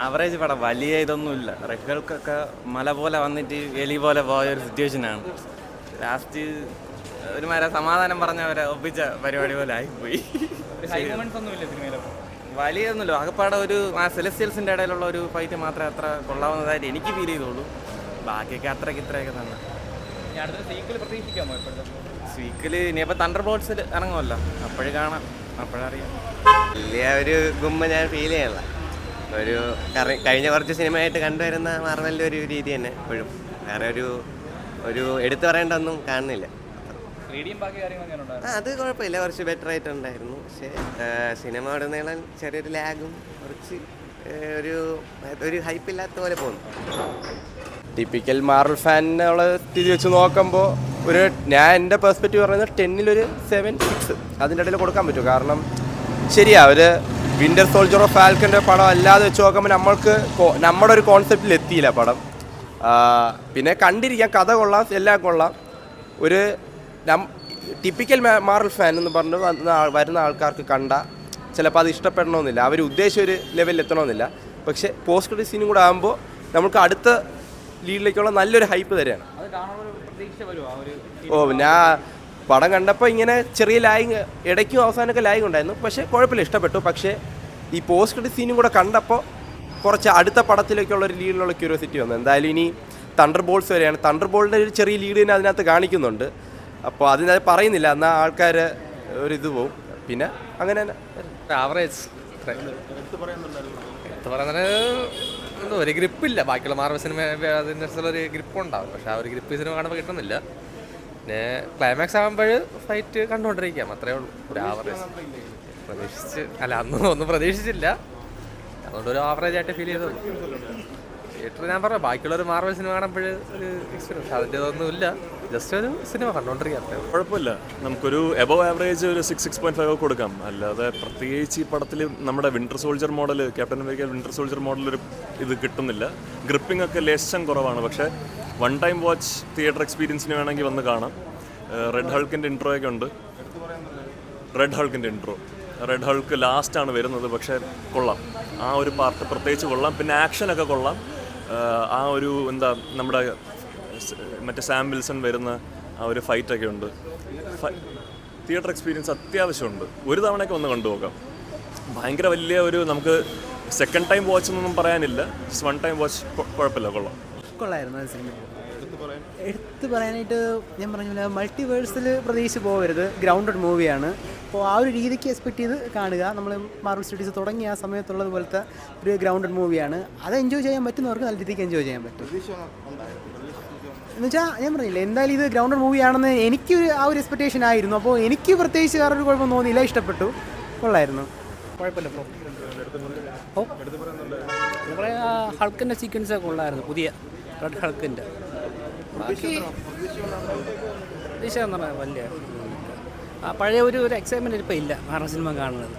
Average പടം, വലിയ ഇതൊന്നുമില്ല. റെക്കുകൾക്കൊക്കെ മല പോലെ വന്നിട്ട് എലി പോലെ പോയ ഒരു സിറ്റുവേഷനാണ്. ലാസ്റ്റ് ഒരുമാതിരി സമാധാനം പറഞ്ഞവരെ ഒപ്പിച്ച പരിപാടി പോലെ ആയിപ്പോയി. വലിയൊന്നുമില്ല, ആകെപ്പാടെ ഒരു സെലസ്റ്റിയൽസിൻ്റെ ഇടയിലുള്ള ഒരു ഫൈറ്റ് മാത്രമേ അത്ര കൊള്ളാവുന്നതായിട്ട് എനിക്ക് ഫീൽ ചെയ്തോളൂ. ബാക്കിയൊക്കെ അത്രയ്ക്ക് ഇത്രയൊക്കെ തന്നെ. സീക്വൽ ഇനിയിപ്പോൾ തണ്ടർ ബോൾട്സിൽ ഇറങ്ങുമല്ലോ, അപ്പോഴേ കാണാം, അപ്പോഴറിയാം. വലിയ ഒരു ഗുമ്മ ഞാൻ ഫീൽ ചെയ്യണില്ല. ഒരു കഴിഞ്ഞ കുറച്ച് സിനിമയായിട്ട് കണ്ടുവരുന്ന മാർവലിൻ്റെ ഒരു രീതി തന്നെ ഇപ്പോഴും. വേറെ ഒരു എടുത്തു പറയേണ്ട ഒന്നും കാണുന്നില്ല. അത് കുഴപ്പമില്ല, കുറച്ച് ബെറ്റർ ആയിട്ടുണ്ടായിരുന്നു. പക്ഷേ സിനിമ ഉടനീളം ചെറിയൊരു ലാഗും കുറച്ച് ഒരു ഹൈപ്പില്ലാത്ത പോലെ പോകുന്നു. ടിപ്പിക്കൽ മാർവൽ ഫാനുള്ള സ്ഥിതി വെച്ച് നോക്കുമ്പോൾ ഞാൻ എൻ്റെ പെർസ്പെക്റ്റീവ് പറയുന്നത് 10-ൽ 7-6 അതിൻ്റെ ഇടയിൽ കൊടുക്കാൻ പറ്റും. കാരണം ശരിയാ, ഒരു വിൻ്റർ സോൾജർ ഓഫ് ഫാൽക്കൻ്റെ പടം അല്ലാതെ വെച്ച് നോക്കുമ്പോൾ നമ്മുടെ ഒരു കോൺസെപ്റ്റിൽ എത്തിയില്ല പടം. പിന്നെ കണ്ടിരിക്കാൻ കഥ കൊള്ളാം, എല്ലാം കൊള്ളാം. ഒരു ടിപ്പിക്കൽ മാർവൽ ഫാൻ എന്ന് പറഞ്ഞ് വരുന്ന ആൾക്കാർക്ക് ചിലപ്പോൾ അത് ഇഷ്ടപ്പെടണമെന്നില്ല, അവർ ഉദ്ദേശിച്ച ഒരു ലെവലിൽ എത്തണമെന്നില്ല. പക്ഷേ പോസ്റ്റ് ക്രെഡിറ്റ് സീനും കൂടെ ആകുമ്പോൾ നമുക്ക് അടുത്ത ലീഡിലേക്കുള്ള നല്ലൊരു ഹൈപ്പ് തന്നെയാണ്. ഞാൻ പടം കണ്ടപ്പോൾ ഇങ്ങനെ ചെറിയ ലായിങ് ഇടയ്ക്കും അവസാനമൊക്കെ ലായിങ് ഉണ്ടായിരുന്നു. പക്ഷേ കുഴപ്പമില്ല, ഇഷ്ടപ്പെട്ടു. പക്ഷേ ഈ പോസ്റ്റ് ക്രെഡിറ്റ് സീനും കൂടെ കണ്ടപ്പോൾ കുറച്ച് അടുത്ത പടത്തിലേക്കുള്ള ഒരു ലീഡിലുള്ള ക്യൂരിയോസിറ്റി വന്നു. എന്തായാലും ഇനി തണ്ടർ ബോൾട്സ് വരെയാണ്. തണ്ടർ ബോൾട്ടിൻ്റെ ഒരു ചെറിയ ലീഡ് തന്നെ അതിനകത്ത് കാണിക്കുന്നുണ്ട്. അപ്പോൾ അതിനകത്ത് പറയുന്നില്ല, എന്നാൽ ആൾക്കാർ ഒരിത് പോവും. പിന്നെ അങ്ങനെ തന്നെ ആവറേജ് ഒരു ഗ്രിപ്പില്ല. ബാക്കിയുള്ള മാർവൽ സിനിമ അതിനനുസരിച്ചുള്ള ഒരു ഗ്രിപ്പ് ഉണ്ടാവും. പക്ഷെ ആ ഒരു ഗ്രിപ്പ് സിനിമ കാണുമ്പോൾ കിട്ടുന്നില്ല. പിന്നെ ക്ലൈമാക്സ് ആകുമ്പോൾ ഫൈറ്റ് കണ്ടുകൊണ്ടിരിക്കാം, അത്രേ ഉള്ളൂ. ഒരു ആവറേജ് ഒന്നും പ്രതീക്ഷിച്ചില്ല, അതുകൊണ്ട് ഒരു ആവറേജ് ആയിട്ട് ഫീൽ ചെയ്തത്. തിയേറ്റർ ഞാൻ പറഞ്ഞു, ബാക്കിയുള്ള ഒരു മാർവൽ സിനിമ കാണുമ്പോൾ ഒരു എക്സ്പീരിയൻസ് അതിൻ്റെ ഇതൊന്നുമില്ല. ജസ്റ്റ് ഒരു സിനിമ കണ്ടുകൊണ്ടിരിക്കാം, കുഴപ്പമില്ല. നമുക്കൊരു എബവ് ആവറേജ് ഒരു 6.5 കൊടുക്കാം. അല്ലാതെ പ്രത്യേകിച്ച് ഈ പടത്തിൽ നമ്മുടെ winter soldier model, captain America winter soldier model ഒരു ഇത് കിട്ടുന്നില്ല. ഗ്രിപ്പിംഗ് ഒക്കെ ലേശം കുറവാണ്. പക്ഷേ വൺ ടൈം വാച്ച് തിയേറ്റർ എക്സ്പീരിയൻസിന് വേണമെങ്കിൽ വന്ന് കാണാം. റെഡ് ഹൾക്കിൻ്റെ ഇൻട്രോ ഒക്കെ ഉണ്ട്. റെഡ് ഹൾക്ക് ലാസ്റ്റാണ് വരുന്നത്, പക്ഷേ കൊള്ളാം. ആ ഒരു പാർട്ട് പ്രത്യേകിച്ച് കൊള്ളാം. പിന്നെ ആക്ഷനൊക്കെ കൊള്ളാം. ആ ഒരു നമ്മുടെ മറ്റേ സാം വിൽസൺ വരുന്ന ആ ഒരു ഫൈറ്റൊക്കെ ഉണ്ട്. തിയേറ്റർ എക്സ്പീരിയൻസ് അത്യാവശ്യമുണ്ട്. ഒരു തവണയൊക്കെ ഒന്ന് കണ്ടുപോകാം. ഭയങ്കര വലിയ നമുക്ക് സെക്കൻഡ് ടൈം വാച്ച് എന്നൊന്നും പറയാനില്ല. വൺ ടൈം വാച്ച് കുഴപ്പമില്ല, കൊള്ളായിരുന്നു അത് സിനിമ. എടുത്തു പറയാനായിട്ട് ഞാൻ പറഞ്ഞില്ല, മൾട്ടിവേഴ്സിൽ പ്രതീക്ഷിച്ച് പോകരുത്. ഗ്രൗണ്ടഡ് മൂവിയാണ്. അപ്പോൾ ആ ഒരു രീതിക്ക് എക്സ്പെക്ട് ചെയ്ത് കാണുക. നമ്മൾ മാർവൽ സ്റ്റഡീസ് തുടങ്ങിയ ആ സമയത്തുള്ളത് പോലത്തെ ഒരു ഗ്രൗണ്ടഡ് മൂവിയാണ്. അത് എൻജോയ് ചെയ്യാൻ പറ്റുന്നവർക്ക് നല്ല രീതിക്ക് എൻജോയ് ചെയ്യാൻ പറ്റും. എന്നുവെച്ചാൽ ഞാൻ പറഞ്ഞില്ല, എന്തായാലും ഇത് ഗ്രൗണ്ടഡ് മൂവിയാണെന്ന് എനിക്ക് ആ ഒരു എക്സ്പെക്റ്റേഷൻ ആയിരുന്നു. അപ്പോൾ എനിക്ക് പ്രത്യേകിച്ച് വേറൊരു കുഴപ്പം തോന്നിയില്ല, ഇഷ്ടപ്പെട്ടു, കൊള്ളായിരുന്നു, കുഴപ്പമില്ല. ഹൾക്കിൻ്റെ സീക്വൻസൊക്കെ ഉള്ളായിരുന്നു, പുതിയ റെഡ് ഹൾക്കിൻ്റെ. ബാക്കി ദിശ എന്ന് പറഞ്ഞാൽ വലിയ പഴയ ഒരു എക്സൈറ്റ്മെൻറ്റ് ഇപ്പോൾ ഇല്ല മാർവൽ സിനിമ കാണുന്നത്.